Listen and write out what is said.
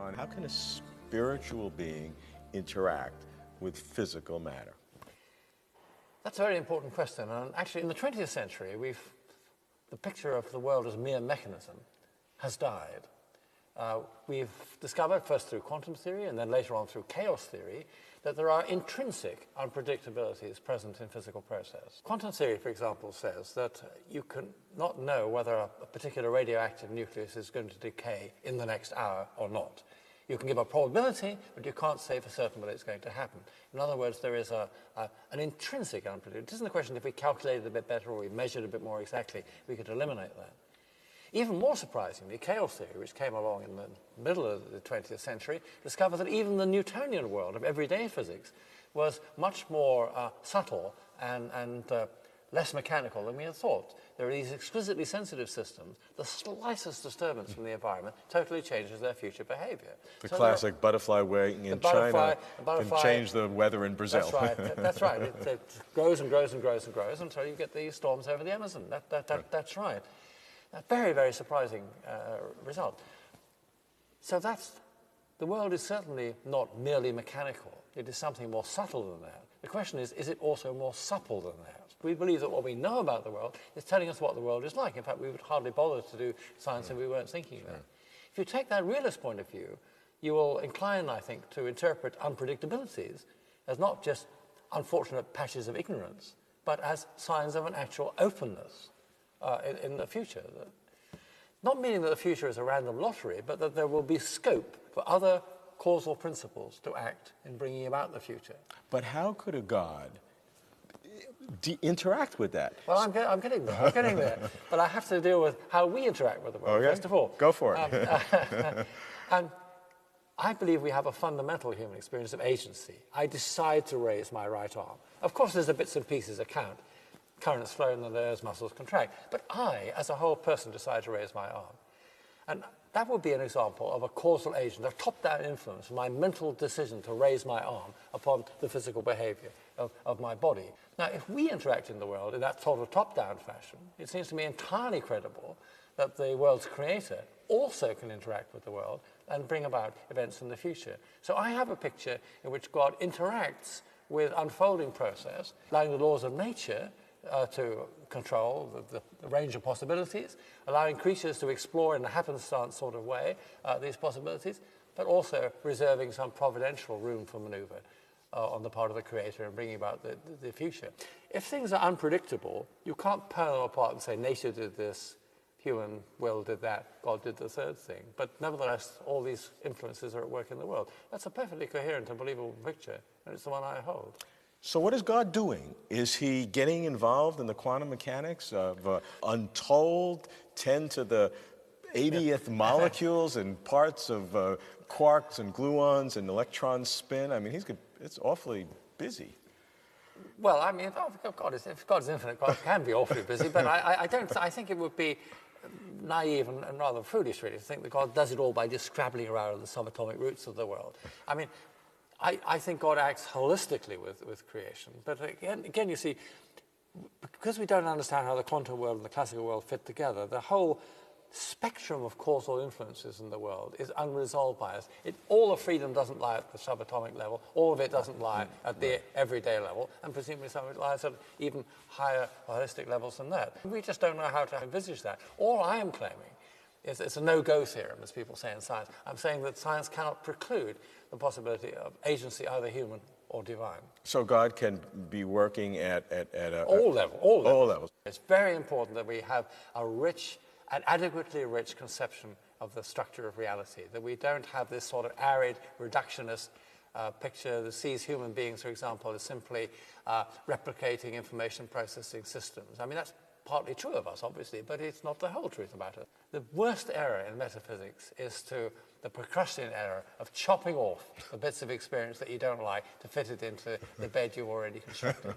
on how can a spiritual being interact with physical matter? That's a very important question. And actually, in the 20th century, the picture of the world as mere mechanism has died. We've discovered, first through quantum theory and then later on through chaos theory, that there are intrinsic unpredictabilities present in physical process. Quantum theory, for example, says that you can not know whether a particular radioactive nucleus is going to decay in the next hour or not. You can give a probability, but you can't say for certain whether it's going to happen. In other words, there is an intrinsic unpredictability. It isn't a question if we calculated a bit better or we measured a bit more exactly, we could eliminate that. Even more surprisingly, chaos theory, which came along in the middle of the 20th century, discovered that even the Newtonian world of everyday physics was much more subtle and less mechanical than we had thought. There are these exquisitely sensitive systems. The slightest disturbance from the environment totally changes their future behavior. The classic butterfly wing in China can change the weather in Brazil. That's right. That's right. It grows and grows and grows and grows until you get these storms over the Amazon. That's right. A very, very surprising result. So the world is certainly not merely mechanical. It is something more subtle than that. The question is it also more supple than that? We believe that what we know about the world is telling us what the world is like. In fact, we would hardly bother to do science if we weren't thinking that. If you take that realist point of view, you will incline, I think, to interpret unpredictabilities as not just unfortunate patches of ignorance, but as signs of an actual openness in the future. Not meaning that the future is a random lottery, but that there will be scope for other causal principles to act in bringing about the future. But how could a God interact with that? Well, I'm getting there. I'm getting there. But I have to deal with how we interact with the world, first of all. Go for it. And I believe we have a fundamental human experience of agency. I decide to raise my right arm. Of course, there's the bits and pieces that count. Currents flow in the layers, muscles contract. But I, as a whole person, decide to raise my arm. And that would be an example of a causal agent, a top-down influence, my mental decision to raise my arm upon the physical behavior of my body. Now, if we interact in the world in that sort of top-down fashion, it seems to me entirely credible that the world's creator also can interact with the world and bring about events in the future. So I have a picture in which God interacts with unfolding process, allowing the laws of nature to control the range of possibilities, allowing creatures to explore in a happenstance sort of way these possibilities, but also reserving some providential room for maneuver on the part of the creator and bringing about the future. If things are unpredictable, you can't pull them apart and say nature did this, human will did that, God did the third thing. But nevertheless, all these influences are at work in the world. That's a perfectly coherent and believable picture, and it's the one I hold. So what is God doing? Is he getting involved in the quantum mechanics of untold 10 to the 80th molecules and parts of quarks and gluons and electron spin? I mean, it's awfully busy. Well, I mean, if God is infinite, God can be awfully busy, but I think it would be naive and rather foolish, really, to think that God does it all by just scrabbling around the subatomic roots of the world. I mean, I think God acts holistically with creation. But again, you see, because we don't understand how the quantum world and the classical world fit together, the whole spectrum of causal influences in the world is unresolved by us. All the freedom doesn't lie at the subatomic level. All of it doesn't lie at the everyday level. And presumably some of it lies at even higher holistic levels than that. We just don't know how to envisage that. All I am claiming is it's a no-go theorem, as people say in science. I'm saying that science cannot preclude the possibility of agency, either human or divine. So God can be working at all levels. All levels. It's very important that we have a rich, an adequately rich conception of the structure of reality, that we don't have this sort of arid, reductionist picture that sees human beings, for example, as simply replicating information processing systems. I mean, that's partly true of us, obviously, but it's not the whole truth about it. The worst error in metaphysics is the Procrustean error of chopping off the bits of experience that you don't like to fit it into the bed you've already constructed.